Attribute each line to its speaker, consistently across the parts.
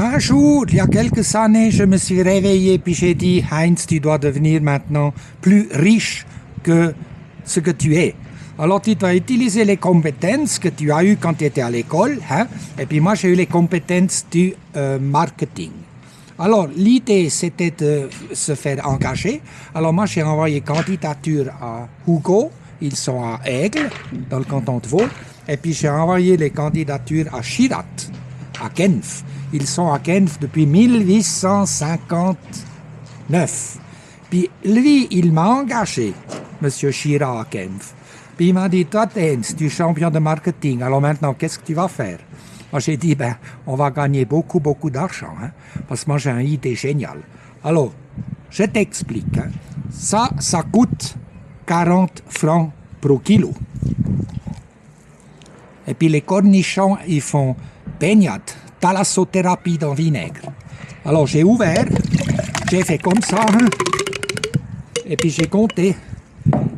Speaker 1: Un jour, il y a quelques années, je me suis réveillé puis j'ai dit « Heinz, tu dois devenir maintenant plus riche que ce que tu es. » Alors tu dois utiliser les compétences que tu as eues quand tu étais à l'école, hein? Et puis moi j'ai eu les compétences du marketing. Alors l'idée c'était de se faire engager. Alors moi j'ai envoyé candidature à Hugo, ils sont à Aigle, dans le canton de Vaud. Et puis j'ai envoyé les candidatures à Chirat, à Genf. Ils sont à Genf depuis 1859. Puis lui, il m'a engagé, Monsieur Chirac à Genf. Puis il m'a dit, toi, Heinz, tu es champion de marketing, alors maintenant, qu'est-ce que tu vas faire? Moi, j'ai dit, on va gagner beaucoup d'argent, hein, parce que moi, j'ai une idée géniale. Alors, je t'explique. Hein. Ça coûte 40 francs par kilo. Et puis les cornichons, ils font baignade, thalassothérapie dans vinaigre. Alors j'ai ouvert, j'ai fait comme ça, hein, et puis j'ai compté.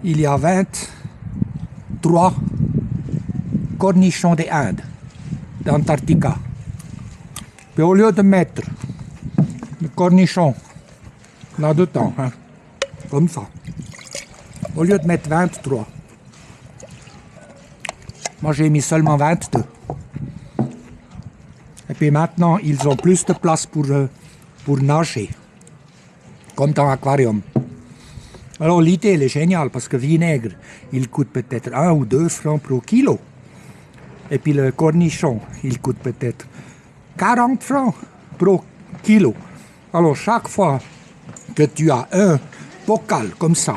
Speaker 1: Il y a 23 cornichons des Indes, d'Antarctica. Puis au lieu de mettre le cornichon là-dedans, hein, comme ça, au lieu de mettre 23, moi j'ai mis seulement 22. Et puis maintenant, ils ont plus de place pour nager, comme dans l'aquarium. Alors l'idée, elle est géniale, parce que le vinaigre, il coûte peut-être 1 ou 2 francs par kilo. Et puis le cornichon, il coûte peut-être 40 francs par kilo. Alors chaque fois que tu as un bocal comme ça,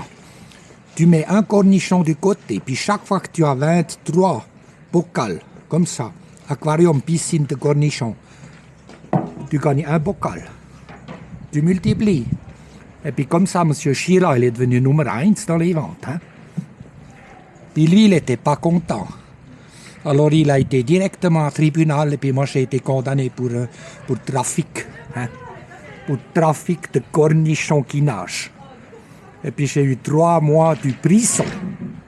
Speaker 1: tu mets un cornichon du côté, puis chaque fois que tu as 23 bocals comme ça, aquarium, piscine de cornichons, tu gagnes un bocal. Tu multiplies. Et puis comme ça, M. Chirac, il est devenu numéro 1 dans les ventes. Hein? Puis lui, il n'était pas content. Alors il a été directement au tribunal et puis moi j'ai été condamné pour trafic. Hein? Pour trafic de cornichons qui nagent. Et puis j'ai eu 3 mois de prison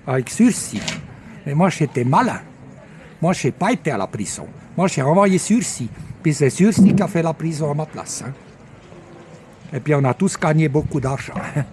Speaker 1: avec sursis. Mais moi j'étais malin. Moi je n'ai pas été à la prison. Moi j'ai envoyé sursis. Puis c'est sursis qui a fait la prison à ma place. Hein? Et puis on a tous gagné beaucoup d'argent. Hein?